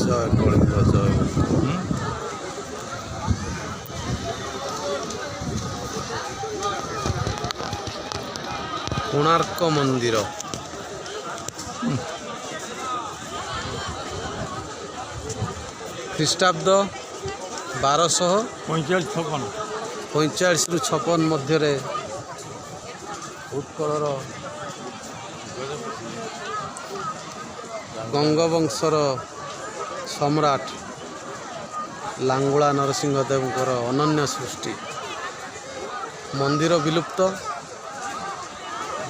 জয় কলিঙ্গ জয়। কোଣାର୍କ ମନ୍ଦିର ଖ୍ରୀଷ୍ଟାବ୍ଦ 1245-56 ମଧ୍ୟରେ ଉତ୍କଳର ଗଙ୍ଗବଂଶର ସମ୍ରାଟ ଲାଙ୍ଗୁଳା ନରସିଂହ ଦେବଙ୍କର ଅନନ୍ୟ ସୃଷ୍ଟି। ମନ୍ଦିର ବିଲୁପ୍ତ,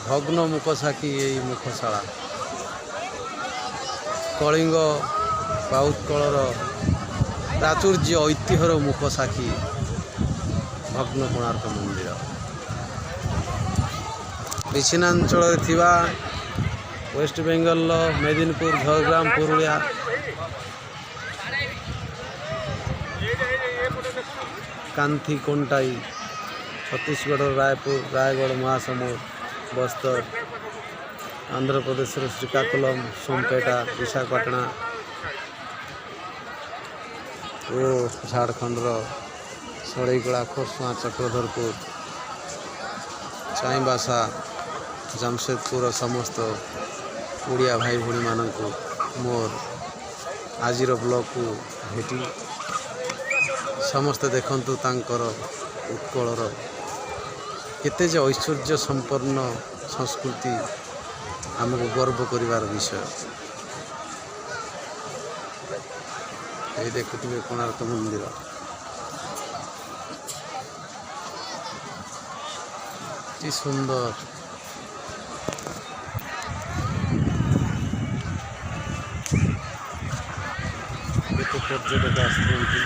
ଭଗ୍ନ ମୁଖସାକ୍ଷୀ ଏହି ମୁଖଶାଳା। କଳିଙ୍ଗ ବା ଉତ୍କଳର ପ୍ରାଚୁର୍ଯ୍ୟ ଐତିହ୍ୟର ମୁଖସାକ୍ଷୀ ଭଗ୍ନ କୋଣାର୍କ ମନ୍ଦିର। ବିଛିନ୍ନାଞ୍ଚଳରେ ଥିବା ୱେଷ୍ଟବେଙ୍ଗଲର ମେଦିନପୁର, ଝାଡ଼ଗ୍ରାମ, ପୁରୁଲିଆ, କାନ୍ଥି, କୋଣ୍ଟାଇ, ଛତିଶଗଡ଼ର ରାୟପୁର, ରାୟଗଡ଼, ମହାସମୁଦ, ବସ୍ତର, ଆନ୍ଧ୍ରପ୍ରଦେଶର ଶ୍ରୀକାକୁଲମ, ସୋମପେଟା, ବିଶାଖାପାଟଣା ଓ ଝାଡ଼ଖଣ୍ଡର ସଢ଼େଇକଳା, ଖରସୁଆଁ, ଚକ୍ରଧରପୁର, ଚାଇବାସା, ଜାମଶେଦପୁରର ସମସ୍ତ ଓଡ଼ିଆ ଭାଇ ଭଉଣୀମାନଙ୍କୁ ମୋର ଆଜିର ବ୍ଲଗ୍କୁ ଭେଟି ସମସ୍ତେ ଦେଖନ୍ତୁ ତାଙ୍କର ଉତ୍କଳର କେତେ ଯେ ଐଶ୍ୱର୍ଯ୍ୟ ସମ୍ପନ୍ନ ସଂସ୍କୃତି, ଆମକୁ ଗର୍ବ କରିବାର ବିଷୟ। এই ଦେଖୁଥିବେ କୋଣାର୍କ ମନ୍ଦିର। କି ସୁନ୍ଦର। କେତେ ପର୍ଯ୍ୟଟକ ଆସୁଛନ୍ତି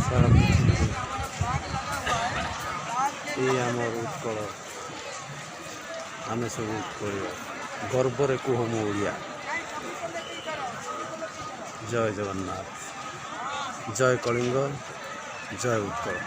ସାରା ପୃଥିବୀରୁ। এই ଆମର ଉତ୍କଳ, ଆମେ ସବୁ ଉତ୍କଳୀୟ, ଗର୍ବରେ କୁହ ମୁଁ ଓଡ଼ିଆ। ଜୟ ଜଗନ୍ନାଥ, ଜୟ କଳିଙ୍ଗ, ଜୟ ଉତ୍କଳ।